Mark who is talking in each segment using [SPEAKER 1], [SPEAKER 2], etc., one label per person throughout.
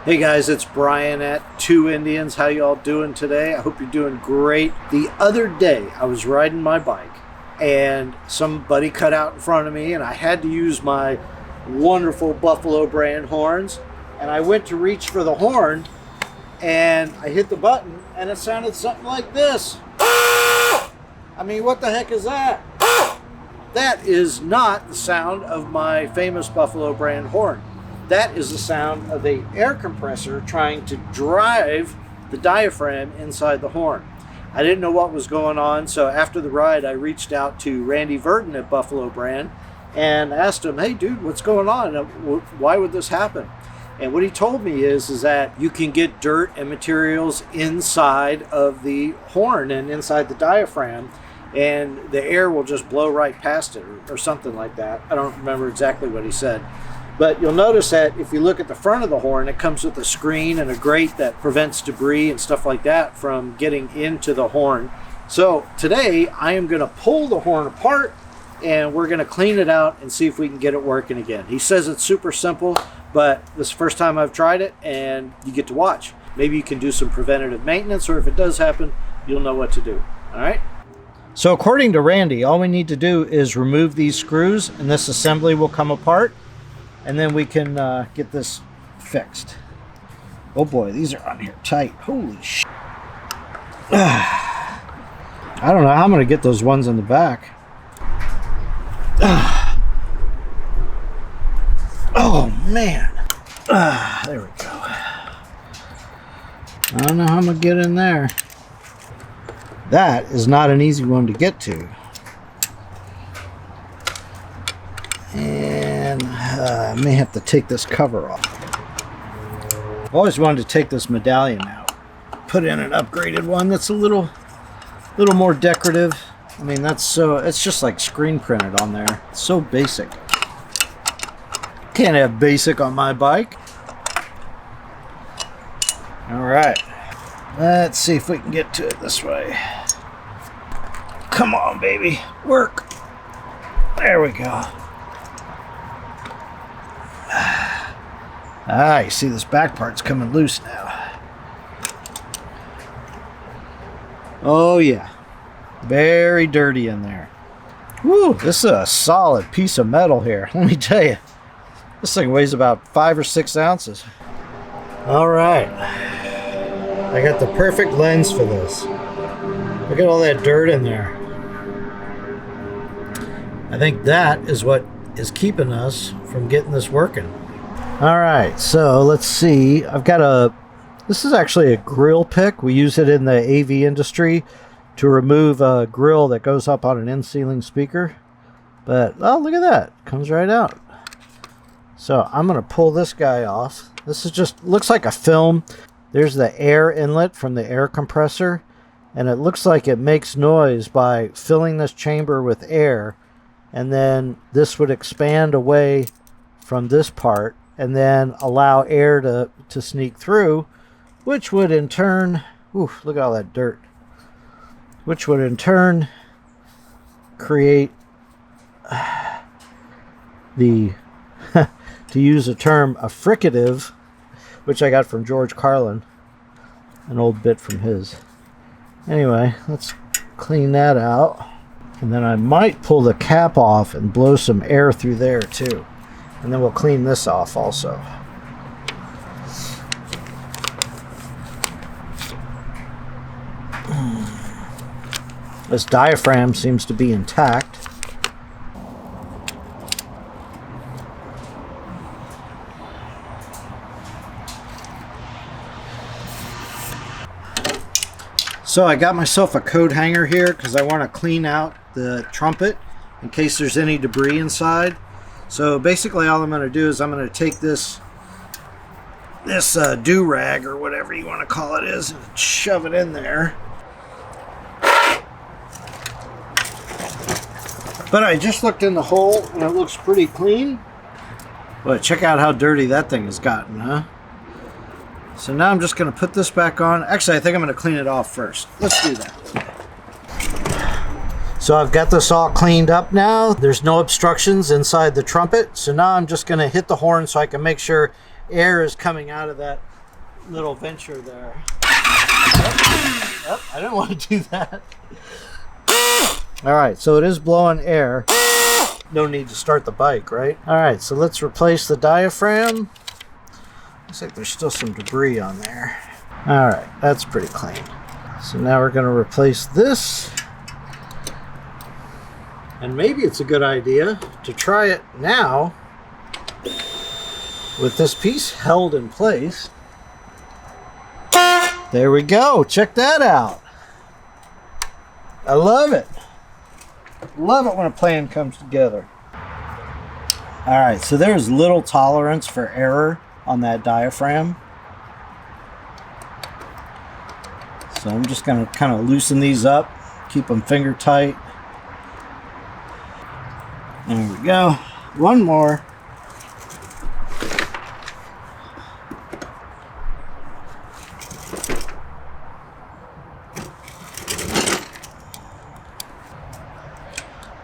[SPEAKER 1] Hey guys, it's Brian at Two Indians. How y'all doing today? I hope you're doing great. The other day I was riding my bike and somebody cut out in front of me and I had to use my wonderful Buffalo brand horns, and I went to reach for the horn and I hit the button and it sounded something like this. I mean, what the heck is that? That is not the sound of my famous Buffalo brand horn. That is the sound of the air compressor trying to drive the diaphragm inside the horn. I didn't know what was going on, so after the ride, I reached out to Randy Verdon at Buffalo Brand and asked him, hey dude, what's going on? Why would this happen? And what he told me is that you can get dirt and materials inside of the horn and inside the diaphragm, and the air will just blow right past it or something like that. I don't remember exactly what he said. But you'll notice that if you look at the front of the horn, it comes with a screen and a grate that prevents debris and stuff like that from getting into the horn. So today I am going to pull the horn apart and we're going to clean it out and see if we can get it working again. He says it's super simple, but this is the first time I've tried it and you get to watch. Maybe you can do some preventative maintenance, or if it does happen, you'll know what to do. All right? So according to Randy, all we need to do is remove these screws and this assembly will come apart. And then we can get this fixed. Oh boy, these are on here tight. Holy shit. I don't know how I'm going to get those ones in the back. Oh man. There we go. I don't know how I'm going to get in there. That is not an easy one to get to. I may have to take this cover off. I've always wanted to take this medallion out, put in an upgraded one that's a little more decorative. I mean, it's just like screen printed on there. It's so basic. Can't have basic on my bike. All right, let's see if we can get to it this way. Come on, baby, work. There we go. You see this back part's coming loose now. Oh yeah, very dirty in there. Woo, this is a solid piece of metal here. Let me tell you, this thing weighs about 5 or 6 ounces. All right, I got the perfect lens for this. Look at all that dirt in there. I think that is what is keeping us from getting this working. All right, so let's see. This is actually a grill pick. We use it in the AV industry to remove a grill that goes up on an in-ceiling speaker. But, oh, look at that. It comes right out. So I'm going to pull this guy off. This is just, looks like a film. There's the air inlet from the air compressor. And it looks like it makes noise by filling this chamber with air. And then this would expand away from this part and then allow air to sneak through, which would in turn, look at all that dirt, which would in turn create the, to use a term, a fricative, which I got from George Carlin, an old bit from his. Anyway, let's clean that out. And then I might pull the cap off and blow some air through there too. And then we'll clean this off also. This diaphragm seems to be intact. So I got myself a coat hanger here because I want to clean out the trumpet in case there's any debris inside. So basically all I'm going to do is I'm going to take this do-rag or whatever you want to call it is and shove it in there. But I just looked in the hole and it looks pretty clean. But check out how dirty that thing has gotten, huh? So now I'm just going to put this back on. Actually, I think I'm going to clean it off first. Let's do that. So I've got this all cleaned up now. There's no obstructions inside the trumpet. So now I'm just going to hit the horn so I can make sure air is coming out of that little venture there. Oh, I didn't want to do that. All right, so it is blowing air. No need to start the bike, right? All right, so let's replace the diaphragm. Looks like there's still some debris on there. All right, that's pretty clean. So now we're going to replace this. And maybe it's a good idea to try it now with this piece held in place. There we go. Check that out. I love it. Love it when a plan comes together. All right, so there's little tolerance for error on that diaphragm. So I'm just going to kind of loosen these up, keep them finger tight. There we go. One more.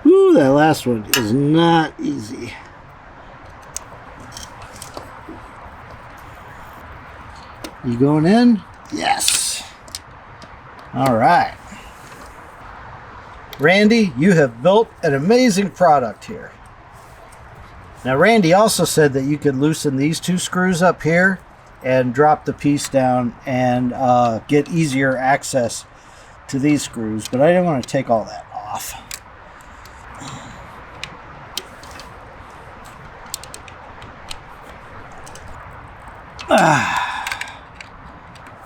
[SPEAKER 1] Ooh, that last one is not easy. You going in? Yes. All right. Randy, you have built an amazing product here. Now, Randy also said that you could loosen these two screws up here and drop the piece down and get easier access to these screws, but I didn't want to take all that off.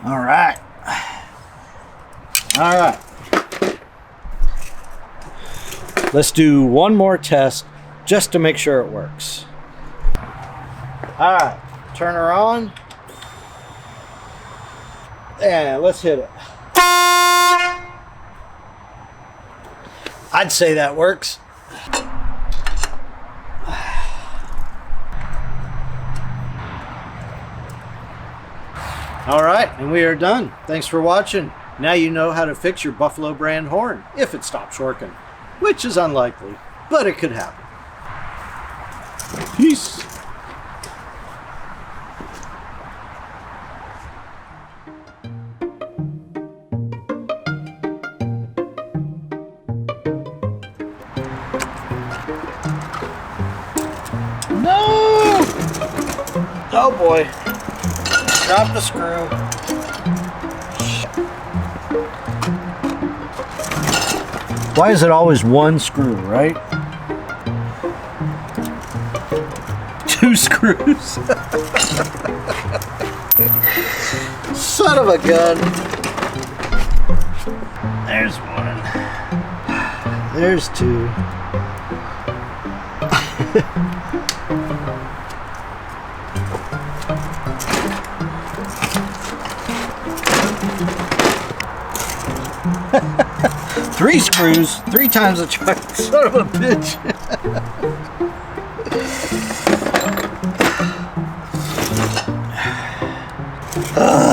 [SPEAKER 1] All right. All right. Let's do one more test just to make sure it works. All right, turn her on. And let's hit it. I'd say that works. All right, and we are done. Thanks for watching. Now you know how to fix your Buffalo brand horn if it stops working, which is unlikely, but it could happen. Peace. No! Oh boy. Drop the screw. Why is it always one screw, right? Two screws. Son of a gun. There's one. There's two. Three screws, 3 times the charge. Son of a bitch. Ugh.